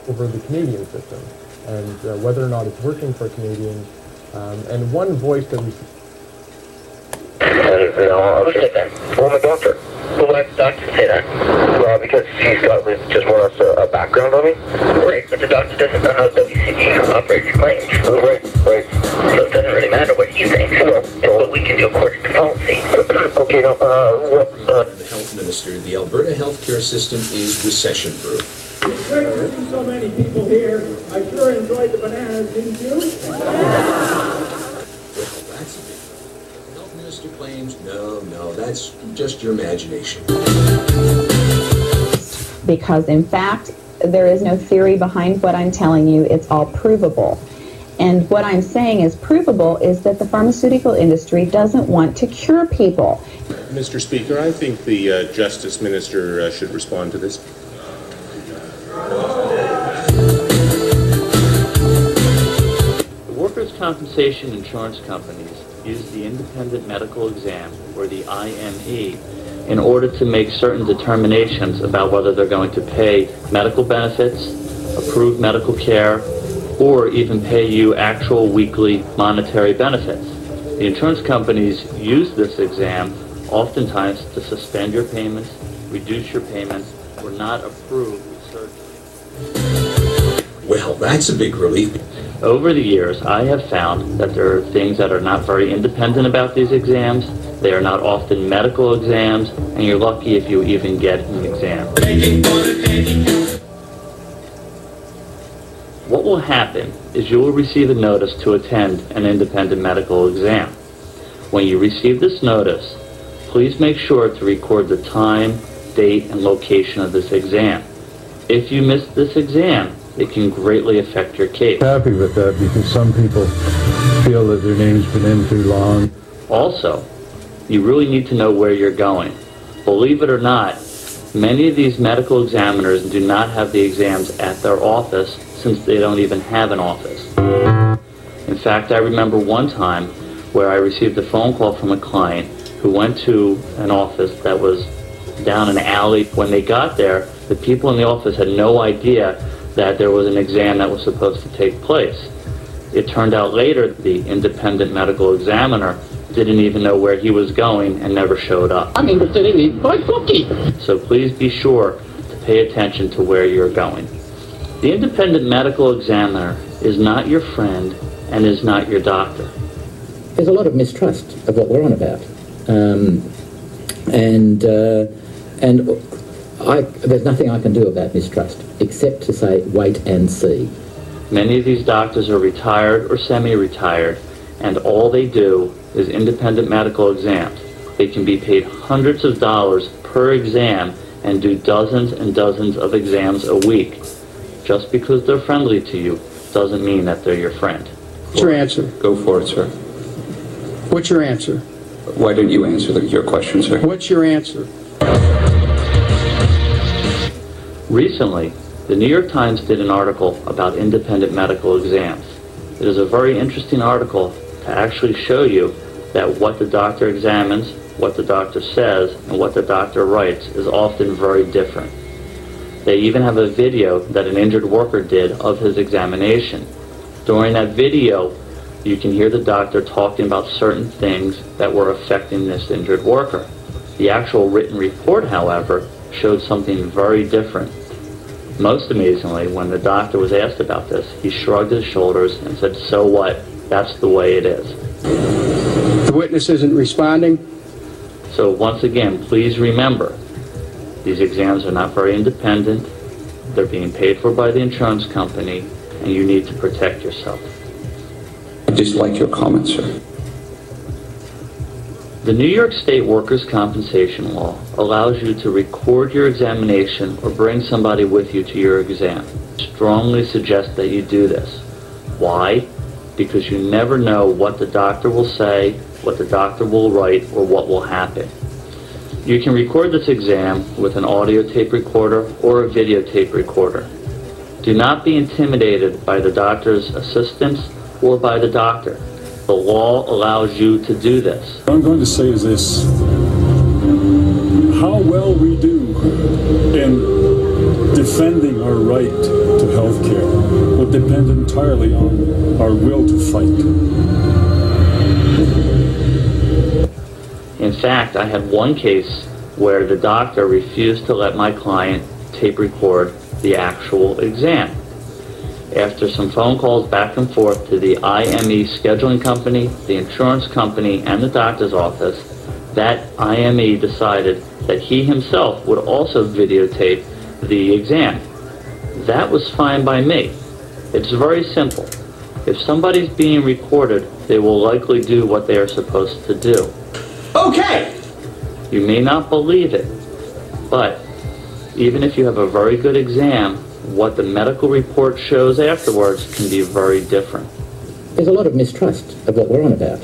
over the Canadian system and whether or not it's working for Canadians. And one voice that we... I'll say that. Well, my doctor. Well, why did the doctor say that? Well, because he's got just more or less a background on me. Right, but the doctor doesn't know how W.C.B. operates claims. Right. So it doesn't really matter what he thinks. It's what we can do according to policy. Okay, now, The health minister, the Alberta healthcare system is recession-proof. It's great to see so many people here. I sure enjoyed the bananas, didn't you? Well, that's a big one. The health minister claims, no, that's just your imagination. Because in fact, there is no theory behind what I'm telling you. It's all provable. And what I'm saying is provable is that the pharmaceutical industry doesn't want to cure people. Mr. Speaker, I think the Justice Minister should respond to this. The workers' compensation insurance companies use the independent medical exam, or the IME, in order to make certain determinations about whether they're going to pay medical benefits, approve medical care, or even pay you actual weekly monetary benefits. The insurance companies use this exam oftentimes to suspend your payments, reduce your payments, or not approve surgery. Well, that's a big relief. Over the years, I have found that there are things that are not very independent about these exams. They are not often medical exams, and you're lucky if you even get an exam. What will happen is you will receive a notice to attend an independent medical exam. When you receive this notice, please make sure to record the time, date, and location of this exam. If you miss this exam, it can greatly affect your case. Happy with that because some people feel that their name's been in too long. Also, you really need to know where you're going. Believe it or not, many of these medical examiners do not have the exams at their office since they don't even have an office. In fact, I remember one time where I received a phone call from a client who went to an office that was down an alley. When they got there, the people in the office had no idea that there was an exam that was supposed to take place. It turned out later the independent medical examiner didn't even know where he was going and never showed up. I'm interested in eating my cookie. So please be sure to pay attention to where you're going. The independent medical examiner is not your friend and is not your doctor. There's a lot of mistrust of what we're on about. There's nothing I can do about mistrust except to say wait and see. Many of these doctors are retired or semi-retired, and all they do is independent medical exams. They can be paid hundreds of dollars per exam and do dozens and dozens of exams a week. Just because they're friendly to you doesn't mean that they're your friend. What's your answer? Go for it, sir. What's your answer? Why don't you answer your question, sir? What's your answer? Recently, the New York Times did an article about independent medical exams. It is a very interesting article to actually show you that what the doctor examines, what the doctor says, and what the doctor writes is often very different. They even have a video that an injured worker did of his examination. During that video, you can hear the doctor talking about certain things that were affecting this injured worker. The actual written report, however, showed something very different. Most amazingly, when the doctor was asked about this, he shrugged his shoulders and said, "So what? That's the way it is." The witness isn't responding. So once again, please remember, these exams are not very independent. They're being paid for by the insurance company, and you need to protect yourself. I dislike your comments, sir. The New York State Workers' Compensation Law allows you to record your examination or bring somebody with you to your exam. I strongly suggest that you do this. Why? Because you never know what the doctor will say, what the doctor will write, or what will happen. You can record this exam with an audio tape recorder or a videotape recorder. Do not be intimidated by the doctor's assistants or by the doctor. The law allows you to do this. What I'm going to say is this: how well we do in defending our right to health care will depend entirely on our will to fight. In fact, I had one case where the doctor refused to let my client tape record the actual exam. After some phone calls back and forth to the IME scheduling company, the insurance company, and the doctor's office, that IME decided that he himself would also videotape the exam. That was fine by me. It's very simple. If somebody's being recorded, they will likely do what they are supposed to do. Okay! You may not believe it, but even if you have a very good exam, what the medical report shows afterwards can be very different. There's a lot of mistrust of what we're on about.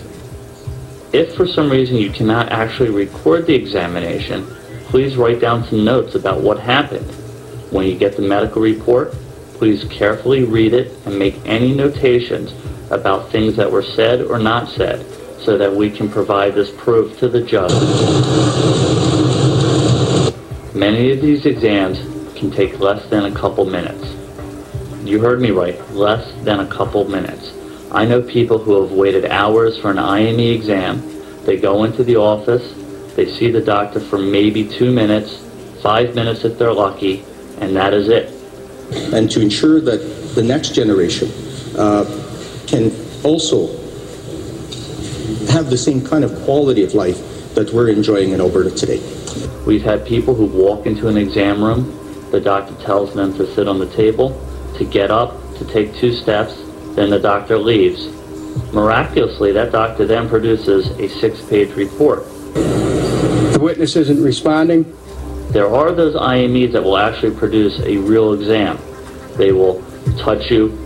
If for some reason you cannot actually record the examination, please write down some notes about what happened. When you get the medical report, please carefully read it and make any notations about things that were said or not said, so that we can provide this proof to the judge. Many of these exams can take less than a couple minutes. You heard me right, less than a couple minutes. I know people who have waited hours for an IME exam. They go into the office, they see the doctor for maybe 2 minutes, 5 minutes if they're lucky, and that is it. And to ensure that the next generation can also have the same kind of quality of life that we're enjoying in Alberta today. We've had people who walk into an exam room, the doctor tells them to sit on the table, to get up, to take 2 steps, then the doctor leaves. Miraculously, that doctor then produces a 6-page report. The witness isn't responding? There are those IMEs that will actually produce a real exam. They will touch you,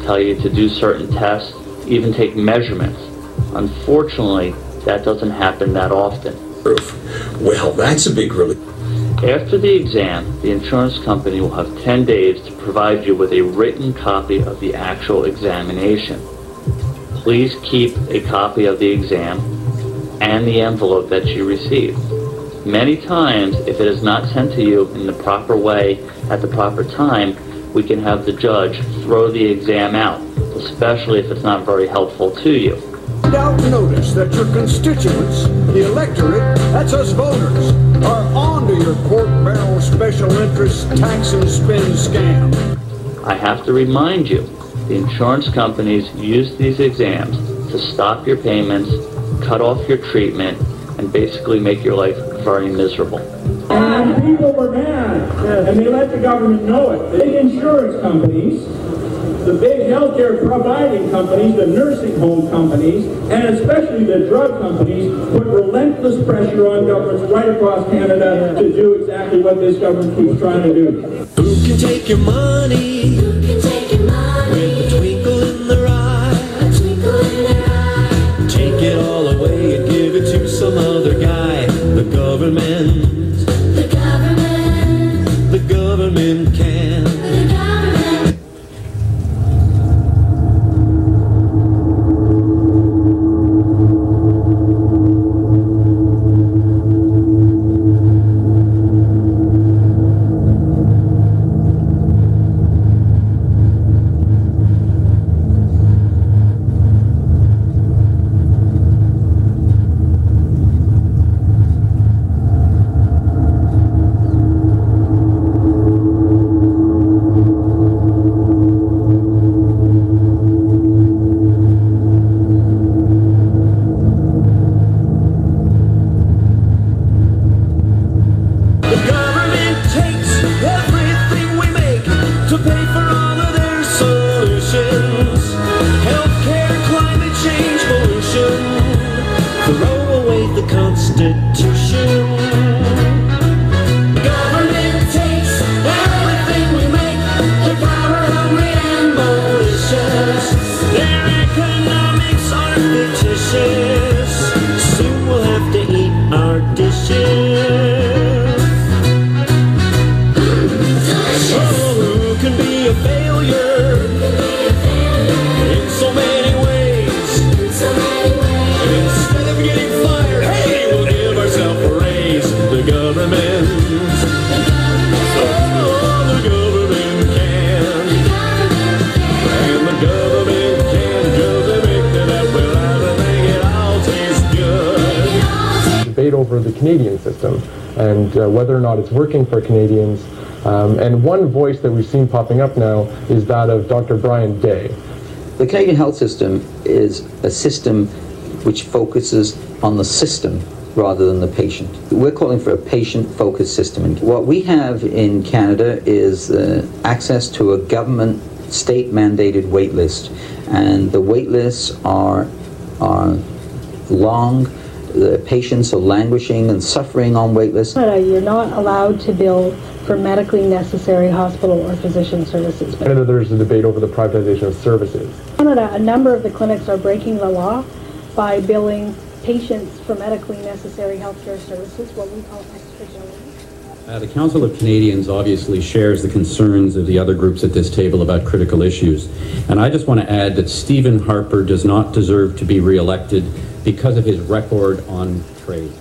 tell you to do certain tests, even take measurements. Unfortunately, that doesn't happen that often. Well, that's a big relief. After the exam, the insurance company will have 10 days to provide you with a written copy of the actual examination. Please keep a copy of the exam and the envelope that you received. Many times, if it is not sent to you in the proper way at the proper time, we can have the judge throw the exam out, especially if it's not very helpful to you. Now notice that your constituents, the electorate, that's us voters, are onto your pork barrel special interest tax and spend scam. I have to remind you, the insurance companies use these exams to stop your payments, cut off your treatment, and basically make your life very miserable. And people were mad, and they let the government know it. The big insurance companies, the big healthcare providing companies, the nursing home companies, and especially the drug companies put relentless pressure on governments right across Canada to do exactly what this government keeps trying to do. Who can take your money? Who can take your money? With a twinkle in their eye. A twinkle in their eye. Take it all away and give it to some other guy. The government. The government. The government can. The government. Instead of getting fired, hey, we'll give ourselves debate over the Canadian system and whether or not it's working for Canadians. And one voice that we've seen popping up now is that of Dr. Brian Day. The Canadian health system is a system which focuses on the system rather than the patient. We're calling for a patient-focused system. And what we have in Canada is access to a government state-mandated wait list. And the wait lists are long. The patients are languishing and suffering on wait lists. You're not allowed to bill for medically necessary hospital or physician services. In Canada, there's a debate over the privatization of services. In Canada, a number of the clinics are breaking the law by billing patients for medically necessary healthcare services, what we call extra billing. The Council of Canadians obviously shares the concerns of the other groups at this table about critical issues. And I just want to add that Stephen Harper does not deserve to be re-elected because of his record on trade.